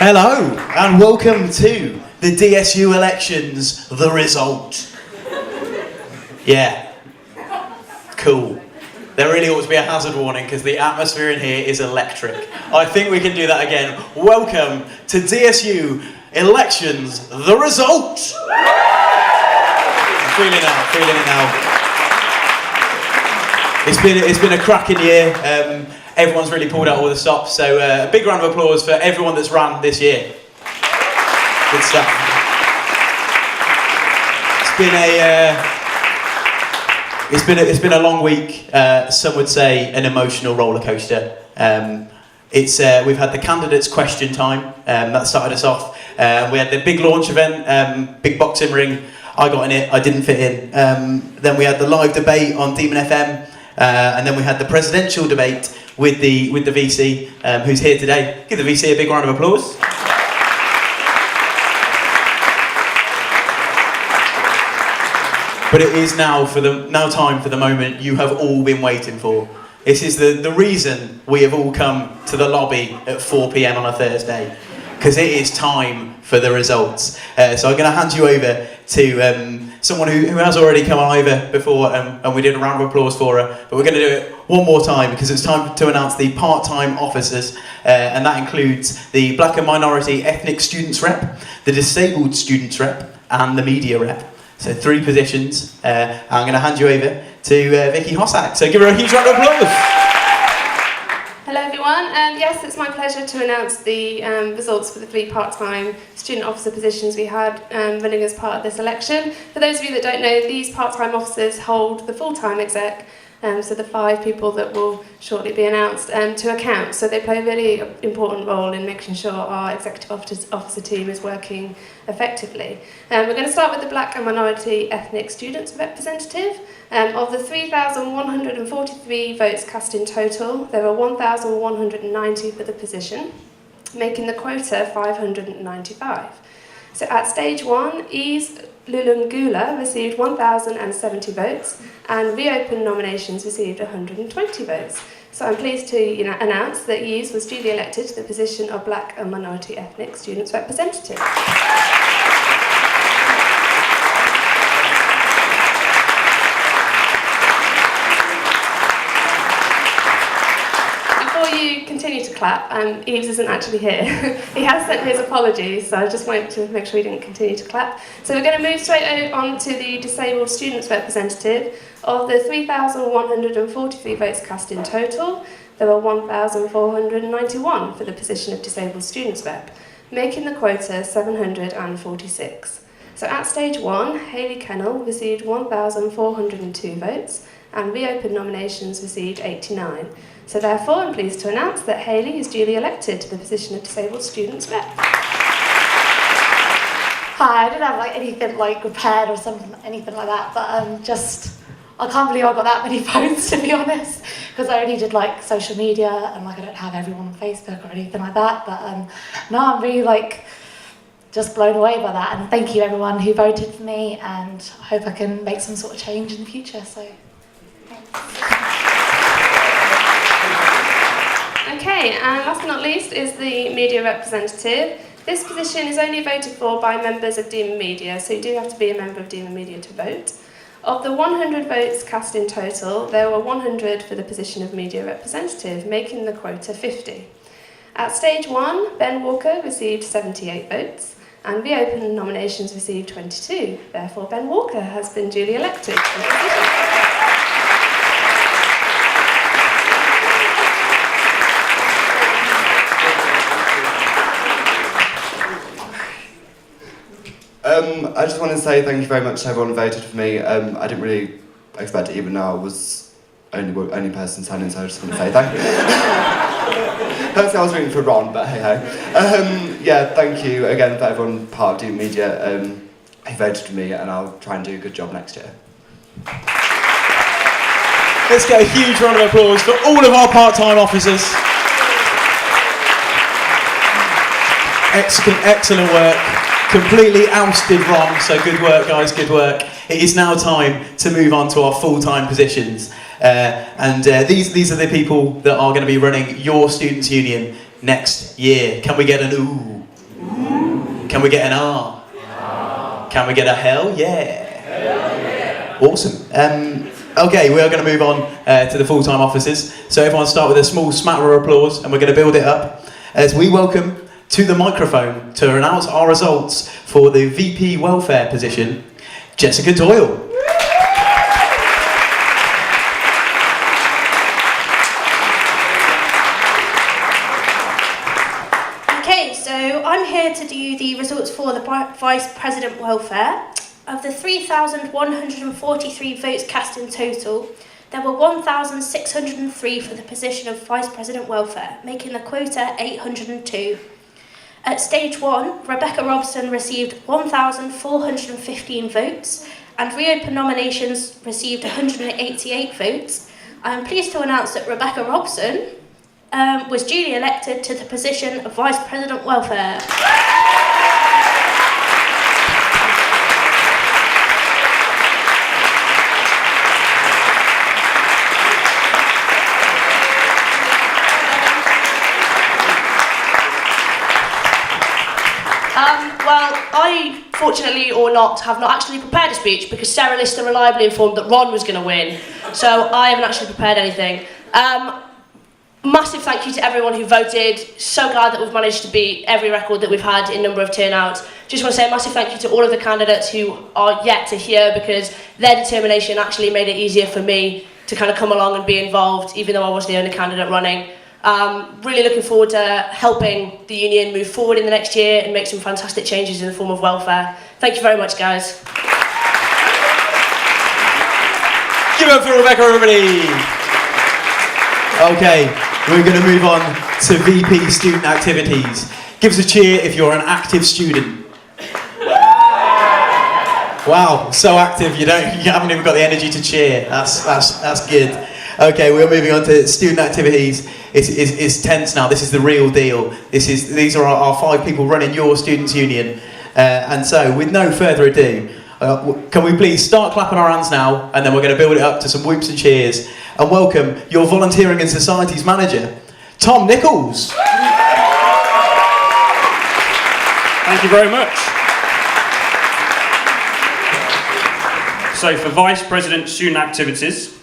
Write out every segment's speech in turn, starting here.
Hello, and welcome to the DSU Elections, the result. Yeah, cool. There really ought to be a hazard warning because the atmosphere in here is electric. I think we can do that again. Welcome to DSU Elections, the result. Feeling it now. It's been a cracking year. Everyone's really pulled out all the stops, so a big round of applause for everyone that's ran this year. Good stuff. It's been a long week. Some would say an emotional roller coaster. We've had the candidates' question time. That started us off. We had the big launch event, big boxing ring. I got in it. I didn't fit in. Then we had the live debate on Demon FM, and then we had the presidential debate with the VC, who's here today. Give the VC a big round of applause. But it is now time for the moment you have all been waiting for. This is the reason we have all come to the lobby at 4 PM on a Thursday, because it is time for the results. So I'm going to hand you over to someone who has already come over before, and we did a round of applause for her, but we're going to do it one more time because it's time to announce the part-time officers, and that includes the Black and Minority Ethnic Students Rep, the Disabled Students Rep, and the Media Rep. So 3 positions. I'm going to hand you over to Vicky Hossack. So give her a huge round of applause. Hello everyone, yes, it's my pleasure to announce the results for the 3 part-time student officer positions we had running as part of this election. For those of you that don't know, these part-time officers hold the full-time exec, so the 5 people that will shortly be announced, to account. So they play a really important role in making sure our executive officer team is working effectively. We're going to start with the Black and Minority Ethnic Students Representative. Of the 3,143 votes cast in total, there were 1,190 for the position, making the quota 595. So at stage 1, Ease Lulungula received 1,070 votes, and reopened nominations received 120 votes. So I'm pleased to announce that Ease was duly elected to the position of Black and Minority Ethnic Students Representative. Continue to clap. Eves isn't actually here. He has sent his apologies, so I just wanted to make sure he didn't continue to clap. So we're going to move straight on to the Disabled Students Representative. Of the 3,143 votes cast in total, there were 1,491 for the position of Disabled Students Rep, making the quota 746. So at stage 1, Hayley Kennell received 1,402 votes, and reopened nominations received 89. So therefore, I'm pleased to announce that Hayley is duly elected to the position of Disabled Students Rep. Hi, I didn't have anything prepared or anything like that, but I can't believe I got that many votes, to be honest, because I only did social media and I don't have everyone on Facebook or anything like that. But no, I'm really just blown away by that, and thank you everyone who voted for me, and I hope I can make some sort of change in the future. So thanks. Okay, and last but not least is the media representative. This position is only voted for by members of Demon Media, so you do have to be a member of Demon Media to vote. Of the 100 votes cast in total, there were 100 for the position of media representative, making the quota 50. At stage 1, Ben Walker received 78 votes, and reopened nominations received 22. Therefore, Ben Walker has been duly elected to the position. I just want to say thank you very much to everyone who voted for me. I didn't really expect it, even though I was only person standing, so I just want to say thank you. Personally, I was rooting for Ron, but hey ho. Yeah, thank you again for everyone part of Demon Media who voted for me, and I'll try and do a good job next year. Let's get a huge round of applause for all of our part-time officers. Excellent work. Completely ousted Ron, so good work guys, good work. It is now time to move on to our full-time positions. These are the people that are going to be running your students' union next year. Can we get an ooh? Can we get an R? Can we get a hell yeah? Awesome. Okay, we are going to move on to the full-time officers. So everyone start with a small smatter of applause, and we're going to build it up as we welcome to the microphone to announce our results for the VP Welfare position, Jessica Doyle. Okay, so I'm here to do the results for the Vice President Welfare. Of the 3,143 votes cast in total, there were 1,603 for the position of Vice President Welfare, making the quota 802. At stage 1, Rebecca Robson received 1,415 votes, and reopened nominations received 188 votes. I am pleased to announce that Rebecca Robson was duly elected to the position of Vice President Welfare. Well, I, fortunately or not, have not actually prepared a speech because Sarah Lister reliably informed that Ron was going to win, so I haven't actually prepared anything. Massive thank you to everyone who voted. So glad that we've managed to beat every record that we've had in number of turnouts. Just want to say a massive thank you to all of the candidates who are yet to hear, because their determination actually made it easier for me to kind of come along and be involved, even though I was the only candidate running. Really looking forward to helping the union move forward in the next year and make some fantastic changes in the form of welfare. Thank you very much, guys. Give it up for Rebecca, everybody. Okay, we're going to move on to VP Student Activities. Give us a cheer if you're an active student. Wow, so active you haven't even got the energy to cheer. That's good. Okay, we're moving on to student activities. It's tense now. This is the real deal. These are our 5 people running your students' union. And so, with no further ado, can we please start clapping our hands now, and then we're going to build it up to some whoops and cheers, and welcome your Volunteering and Societies Manager, Tom Nichols. Thank you very much. So for Vice President Student Activities,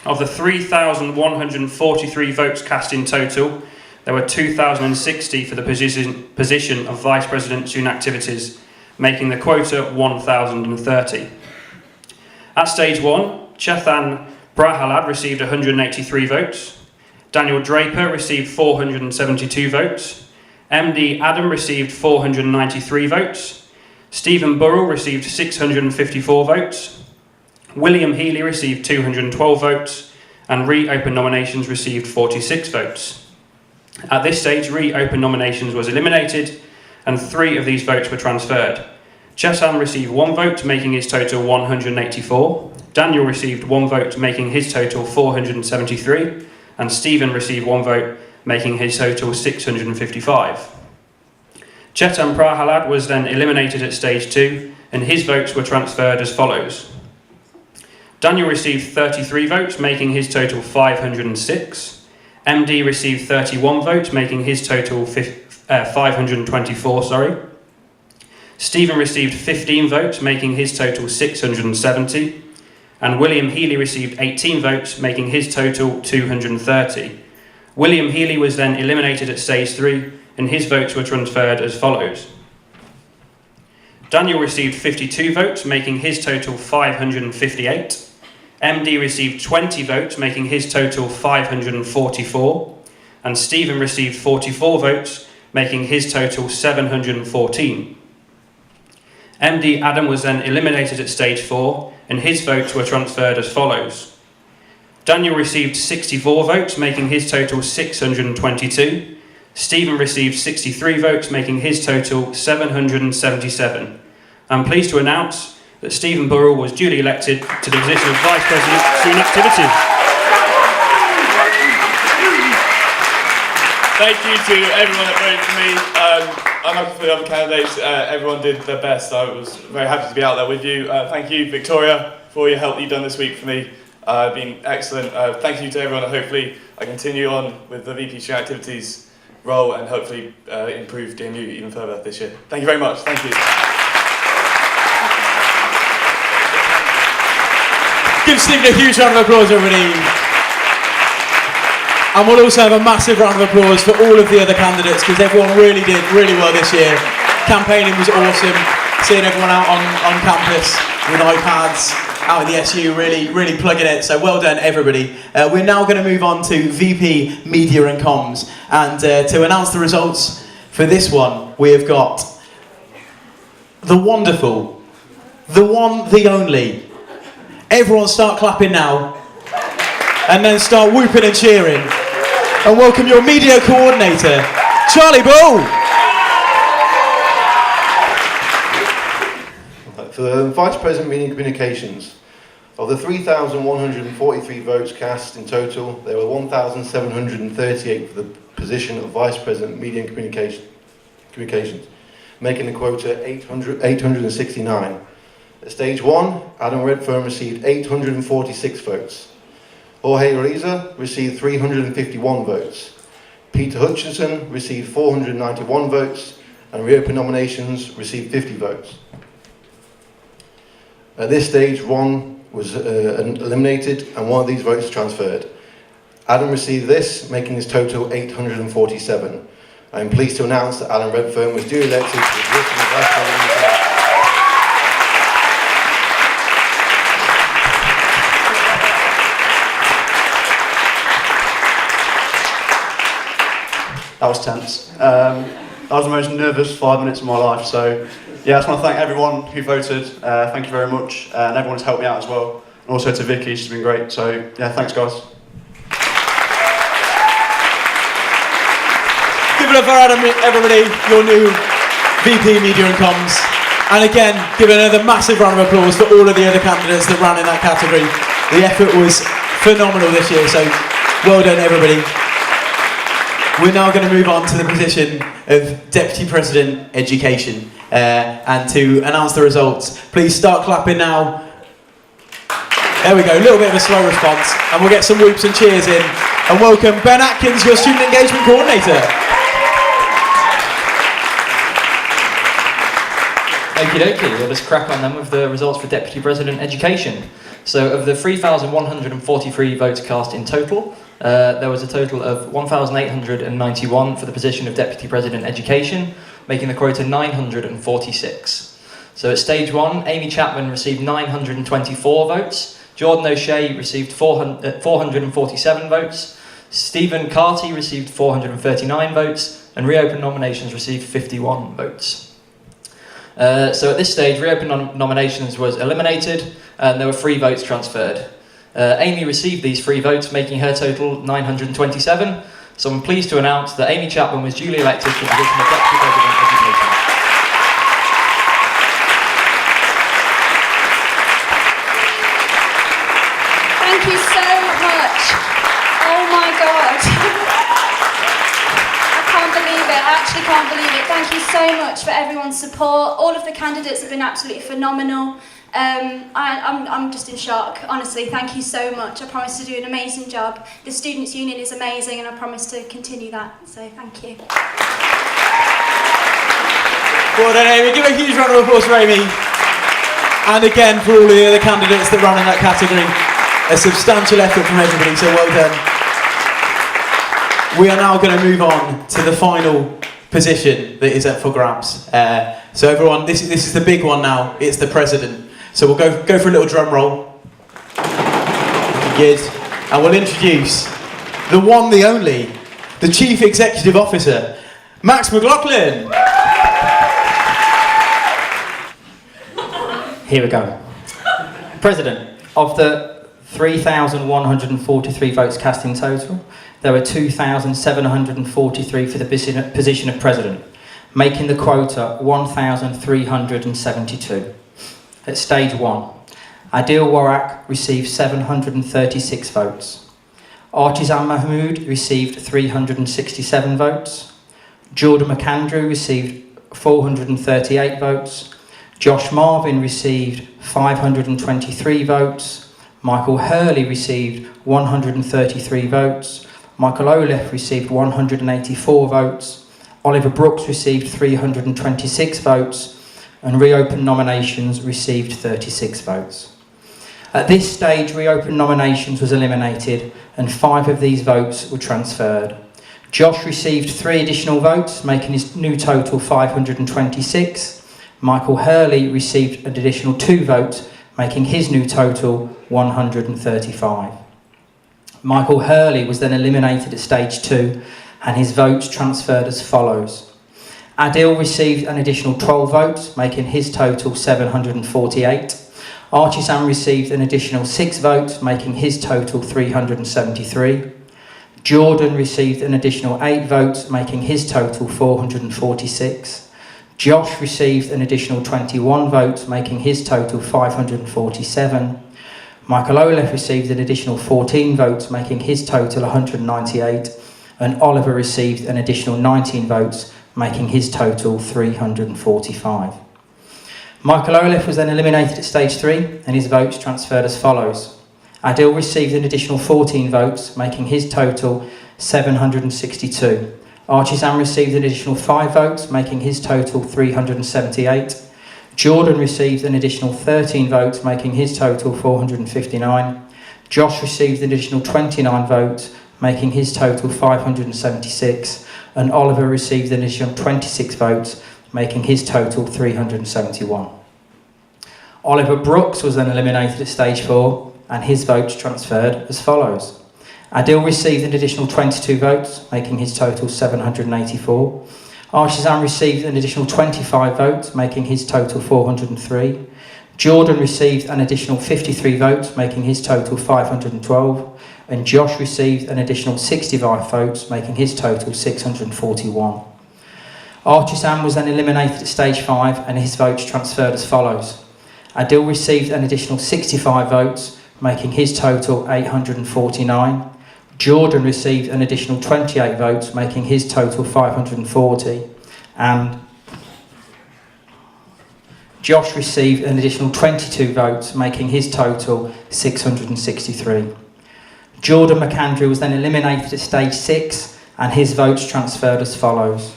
of the 3,143 votes cast in total, there were 2,060 for the position of Vice President Student Activities, making the quota 1,030. At stage 1, Chethan Prahalad received 183 votes, Daniel Draper received 472 votes, MD Adam received 493 votes, Stephen Burrell received 654 votes, William Healy received 212 votes, and reopened nominations received 46 votes. At this stage, reopened nominations was eliminated, and 3 of these votes were transferred. Chesan received 1 vote, making his total 184. Daniel received 1 vote, making his total 473. And Stephen received 1 vote, making his total 655. Chetan Prahalad was then eliminated at stage 2, and his votes were transferred as follows. Daniel received 33 votes, making his total 506. MD received 31 votes, making his total 524. Stephen received 15 votes, making his total 670. And William Healy received 18 votes, making his total 230. William Healy was then eliminated at stage 3, and his votes were transferred as follows. Daniel received 52 votes, making his total 558. MD received 20 votes, making his total 544. And Stephen received 44 votes, making his total 714. MD Adam was then eliminated at stage 4, and his votes were transferred as follows. Daniel received 64 votes, making his total 622. Stephen received 63 votes, making his total 777. I'm pleased to announce that Stephen Burrell was duly elected to the position of Vice President Student Activities. Thank you to everyone that voted for me. Unlike for the other candidates, everyone did their best. I was very happy to be out there with you. Thank you, Victoria, for all your help that you've done this week for me. Been excellent. Thank you to everyone, and hopefully I continue on with the VP Student Activities role and hopefully improve DMU even further this year. Thank you very much. Thank you. Give Stephen a huge round of applause, everybody. And we'll also have a massive round of applause for all of the other candidates, because everyone really did really well this year. Campaigning was awesome. Seeing everyone out on campus with iPads, out in the SU, really plugging it. So well done, everybody. We're now going to move on to VP Media and Comms. And to announce the results for this one, we have got the wonderful, the one, the only. Everyone start clapping now. And then start whooping and cheering. And welcome your media coordinator, Charlie Bull. For the Vice President Media and Communications, of the 3,143 votes cast in total, there were 1,738 for the position of Vice President Media and Communications, making the quota 869. At stage 1, Adam Redfern received 846 votes. Jorge Reza received 351 votes. Peter Hutchinson received 491 votes, and reopened nominations received 50 votes. At this stage, Ron was eliminated and one of these votes transferred. Adam received this, making his total 847. I am pleased to announce that Adam Redfern was duly elected to the position of Vice President. That was tense. That was the most nervous 5 minutes of my life, so yeah, I just want to thank everyone who voted. Thank you very much, and everyone who's helped me out as well. And also to Vicky, she's been great. So yeah, thanks guys. Give it up for Adam, everybody, your new VP Media and Comms. And again, give another massive round of applause for all of the other candidates that ran in that category. The effort was phenomenal this year, so well done, everybody. We're now going to move on to the position of Deputy President Education. And to announce the results, please start clapping now. There we go, a little bit of a slow response, and we'll get some whoops and cheers in. And welcome Ben Atkins, your Student Engagement Coordinator. Okie dokie, we'll just crack on then with the results for Deputy President Education. So of the 3,143 votes cast in total, there was a total of 1,891 for the position of Deputy President Education, making the quota 946. So at stage 1, Amy Chapman received 924 votes, Jordan O'Shea received 447 votes, Stephen Carty received 439 votes, and reopened nominations received 51 votes. So at this stage, reopened nominations was eliminated, and there were 3 votes transferred. Amy received these 3 votes, making her total 927. So I'm pleased to announce that Amy Chapman was duly elected to the position of Deputy President Education. Thank you so much. Oh my God. I can't believe it. I actually can't believe it. Thank you so much for everyone's support. All of the candidates have been absolutely phenomenal. I'm just in shock, honestly. Thank you so much. I promise to do an amazing job. The Students' Union is amazing, and I promise to continue that. So thank you. Well done, Amy. Give a huge round of applause for Amy. And again, for all of the other candidates that ran in that category. A substantial effort from everybody, so well done. We are now going to move on to the final position that is up for grabs. So everyone, this is the big one now. It's the President. So we'll go for a little drum roll. Good. And we'll introduce the one, the only, the Chief Executive Officer, Max McLaughlin. Here we go. President, of the 3,143 votes cast in total, there were 2,743 for the position of President, making the quota 1,372. At stage 1, Adil Warak received 736 votes. Artizan Mahmood received 367 votes. Jordan McAndrew received 438 votes. Josh Marvin received 523 votes. Michael Hurley received 133 votes. Michael Olef received 184 votes, Oliver Brooks received 326 votes, and reopened nominations received 36 votes. At this stage, reopened nominations was eliminated and 5 of these votes were transferred. Josh received 3 additional votes, making his new total 526. Michael Hurley received an additional 2 votes, making his new total 135. Michael Hurley was then eliminated at stage 2 and his votes transferred as follows. Adil received an additional 12 votes, making his total 748. Archie Sam received an additional 6 votes, making his total 373. Jordan received an additional 8 votes, making his total 446. Josh received an additional 21 votes, making his total 547. Michael Olef received an additional 14 votes, making his total 198. And Oliver received an additional 19 votes, making his total 345. Michael Olef was then eliminated at stage 3 and his votes transferred as follows. Adil received an additional 14 votes, making his total 762. Archie Sam received an additional 5 votes, making his total 378. Jordan received an additional 13 votes, making his total 459. Josh received an additional 29 votes, making his total 576. And Oliver received an additional 26 votes, making his total 371. Oliver Brooks was then eliminated at stage 4 and his votes transferred as follows. Adil received an additional 22 votes, making his total 784. Archie Sam received an additional 25 votes, making his total 403. Jordan received an additional 53 votes, making his total 512. And Josh received an additional 65 votes, making his total 641. Archie Sam was then eliminated at stage 5 and his votes transferred as follows. Adil received an additional 65 votes, making his total 849. Jordan received an additional 28 votes, making his total 540. And Josh received an additional 22 votes, making his total 663. Jordan McAndrew was then eliminated at stage 6 and his votes transferred as follows.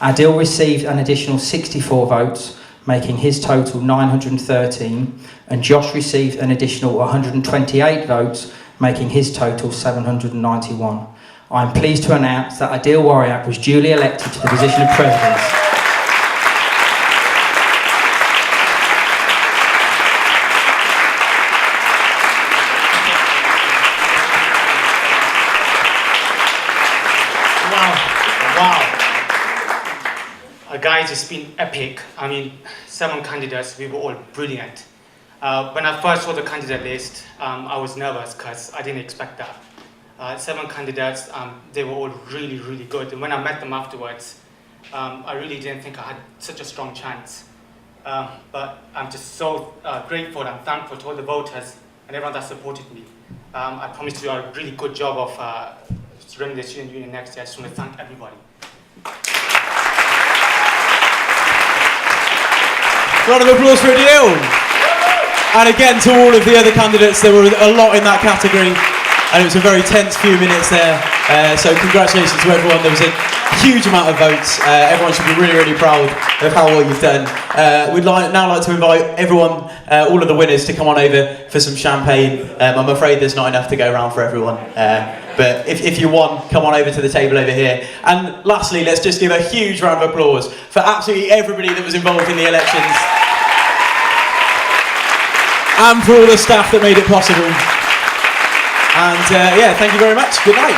Adil received an additional 64 votes, making his total 913, and Josh received an additional 128 votes, making his total 791. I am pleased to announce that Adil Warriak was duly elected to the position of President. Guys, it's been epic. I mean, 7 candidates, we were all brilliant. When I first saw the candidate list, I was nervous because I didn't expect that. 7 candidates, they were all really, really good. And when I met them afterwards, I really didn't think I had such a strong chance. But I'm just so grateful and thankful to all the voters and everyone that supported me. I promise to do a really good job of running the student union next year. I just want to thank everybody. Round of applause for Adil. And again to all of the other candidates, there were a lot in that category and it was a very tense few minutes there. So congratulations to everyone. There was a huge amount of votes. Everyone should be really, really proud of how well you've done. We'd now like to invite everyone, all of the winners, to come on over for some champagne. I'm afraid there's not enough to go around for everyone. But if you won, come on over to the table over here. And lastly, let's just give a huge round of applause for absolutely everybody that was involved in the elections. And for all the staff that made it possible. And yeah, thank you very much. Good night.